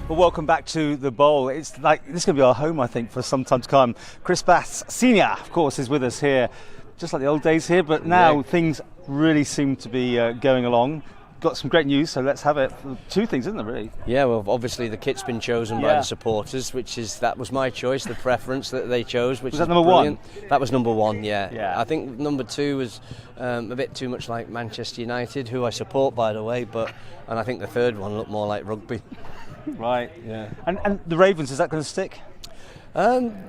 Well, welcome back to the Bowl. It's like this is going to be our home, I think, for some time to come. Chris Bass, Senior, of course, is with us here, just like the old days here. But now things really seem to be going along. Got some great news, so let's have it. Two things, isn't there, really? Yeah, well, obviously the kit's been chosen by the supporters, that was my choice, the preference that they chose. Which was that is number brilliant. one? That was number one, yeah. I think number two was a bit too much like Manchester United, who I support, by the way, and I think the third one looked more like rugby. Right, yeah. And the Ravens, is that going to stick?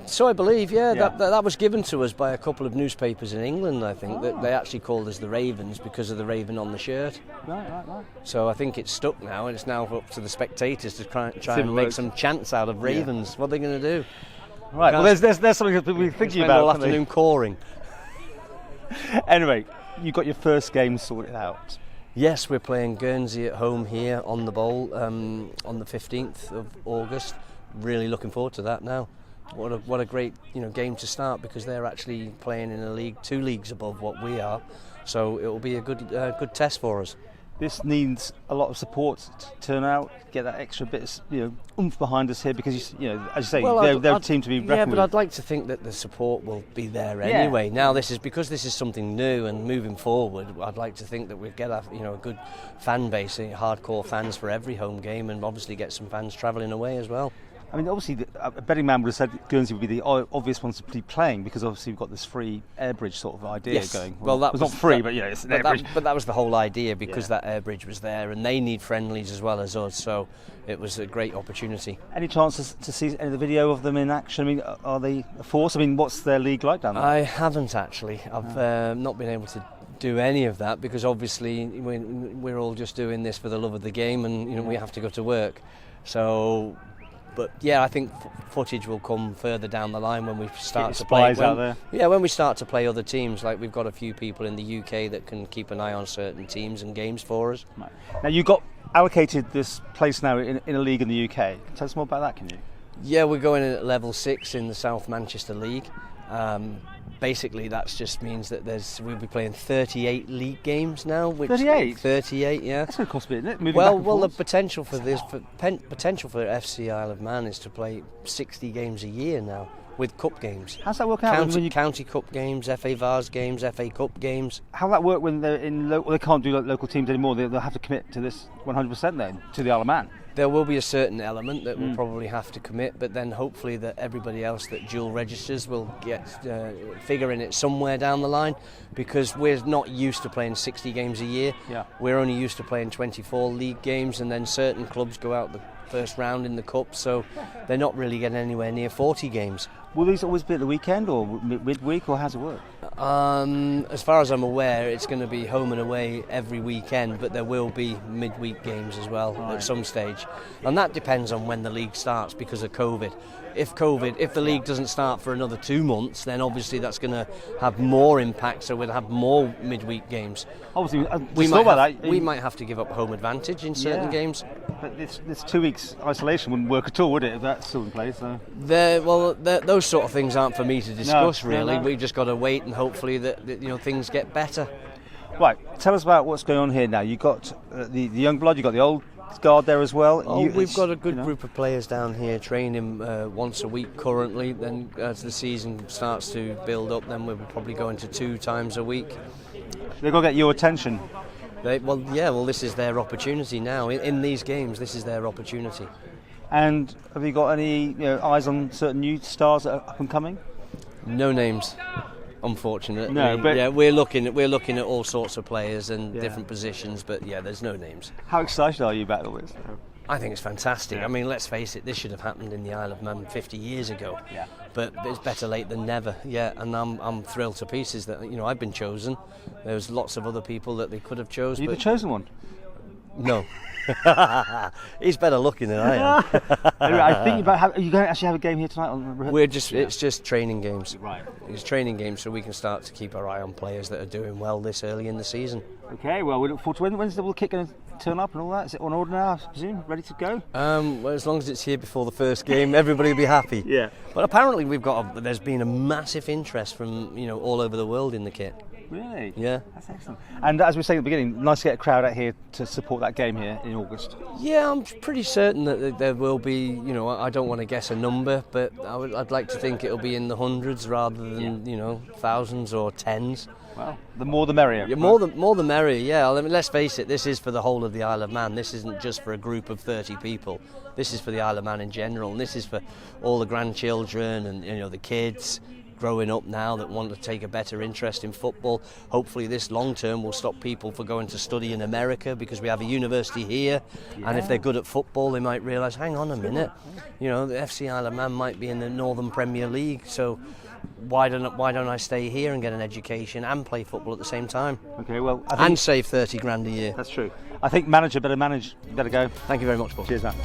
So I believe, that was given to us by a couple of newspapers in England, I think, that they actually called us the Ravens because of the raven on the shirt. Right. So I think it's stuck now, and it's now up to the spectators to try and make some chants out of ravens. Yeah. What are they going to do? Right, well, there's something to be thinking about. All afternoon cawing. Anyway, you got your first game sorted out. Yes, we're playing Guernsey at home here on the Bowl on the 15th of August. Really looking forward to that now. What a great game to start, because they're actually playing in a league, 2 leagues above what we are. So it will be a good test for us. This needs a lot of support to turn out, get that extra bit of oomph behind us here, because as you say, they're a team to be reckoned with. Yeah, but I'd like to think that the support will be there anyway. Now this is something new, and moving forward, I'd like to think that we'll get a good fan base, hardcore fans for every home game, and obviously get some fans travelling away as well. I mean, obviously, a betting man would have said that Guernsey would be the obvious ones to be playing, because obviously we've got this free air bridge sort of idea going. Well, that was not free, but it's an air bridge. But that was the whole idea, because that air bridge was there, and they need friendlies as well as us, so it was a great opportunity. Any chances to see any of the video of them in action? I mean, are they a force? I mean, what's their league like down there? I haven't actually. I've not been able to do any of that, because obviously we're all just doing this for the love of the game, and we have to go to work. So. But yeah, I think footage will come further down the line when we start to play. Out there. Yeah, when we start to play other teams, like we've got a few people in the UK that can keep an eye on certain teams and games for us. Right. Now you got allocated this place now in a league in the UK. Tell us more about that, can you? Yeah, we're going in at level 6 in the South Manchester League. Basically, that just means that we'll be playing 38 league games now. 38? 38, yeah. That's going to cost a bit, isn't it? Well, the potential for potential for FC Isle of Man is to play 60 games a year now, with cup games. How's that work out? County Cup games, FA Vars games, FA Cup games. How that work when they're in local? They can't do local teams anymore. They'll have to commit to this 100% then, to the Isle of Man. There will be a certain element that we'll probably have to commit, but then hopefully that everybody else that dual registers will get figuring it somewhere down the line, because we're not used to playing 60 games a year. Yeah. We're only used to playing 24 league games, and then certain clubs go out the first round in the cup, so they're not really getting anywhere near 40 games. Will these always be at the weekend or midweek, or how's it work? As far as I'm aware, it's going to be home and away every weekend, but there will be midweek games as well at some stage. And that depends on when the league starts because of COVID. If the league doesn't start for another 2 months, then obviously that's going to have more impact, so we'll have more midweek games. Obviously, we might have to give up home advantage in certain games. But this 2 weeks isolation wouldn't work at all, would it, if that's still in place? So. Those sort of things aren't for me to discuss, really. No. We've just got to wait and hopefully that things get better. Right, tell us about what's going on here now. You've got the young blood, you've got the old guard there as well. We've got a good group of players down here training once a week currently. Then as the season starts to build up, then we'll probably go into 2 times a week. They've got to get your attention. This is their opportunity now. In these games, this is their opportunity. And have you got any eyes on certain new stars that are up and coming? No names, unfortunately. No, but we're looking at all sorts of players and different positions, but there's no names. How excited are you about all this? I think it's fantastic. I mean, let's face it, this should have happened in the Isle of Man 50 years ago. Yeah. But it's better late than never. Yeah, and I'm thrilled to pieces that I've been chosen. There's lots of other people that they could have chosen. Are you the chosen one? No. He's better looking than I am. Anyway, I think are you going to actually have a game here tonight? It's just training games. Right. It's training games, so we can start to keep our eye on players that are doing well this early in the season. Okay, well, we look forward to when's the kick going to turn up and all that? Is it on order now, I presume? Ready to go? Well, as long as it's here before the first game, everybody will be happy. Yeah. But apparently there's been a massive interest from all over the world in the kit. Really? Yeah. That's excellent. And as we were saying at the beginning, nice to get a crowd out here to support that game here in August. Yeah, I'm pretty certain that there will be, you know, I don't want to guess a number, but I'd like to think it'll be in the hundreds rather than, you know, thousands or tens. Well, the more the merrier. Yeah, more the merrier, yeah. I mean, let's face it, this is for the whole of the Isle of Man. This isn't just for a group of 30 people. This is for the Isle of Man in general, and this is for all the grandchildren and, you know, the kids growing up now that want to take a better interest in football. Hopefully this long term will stop people from going to study in America, because we have a university here, and if they're good at football they might realise, hang on a minute, you know, the FC Isle of Man might be in the Northern Premier League, so why don't I stay here and get an education and play football at the same time? Okay, well, I think and save 30 grand a year. that's true. I think manager better go. Thank you very much, Paul. Cheers, man.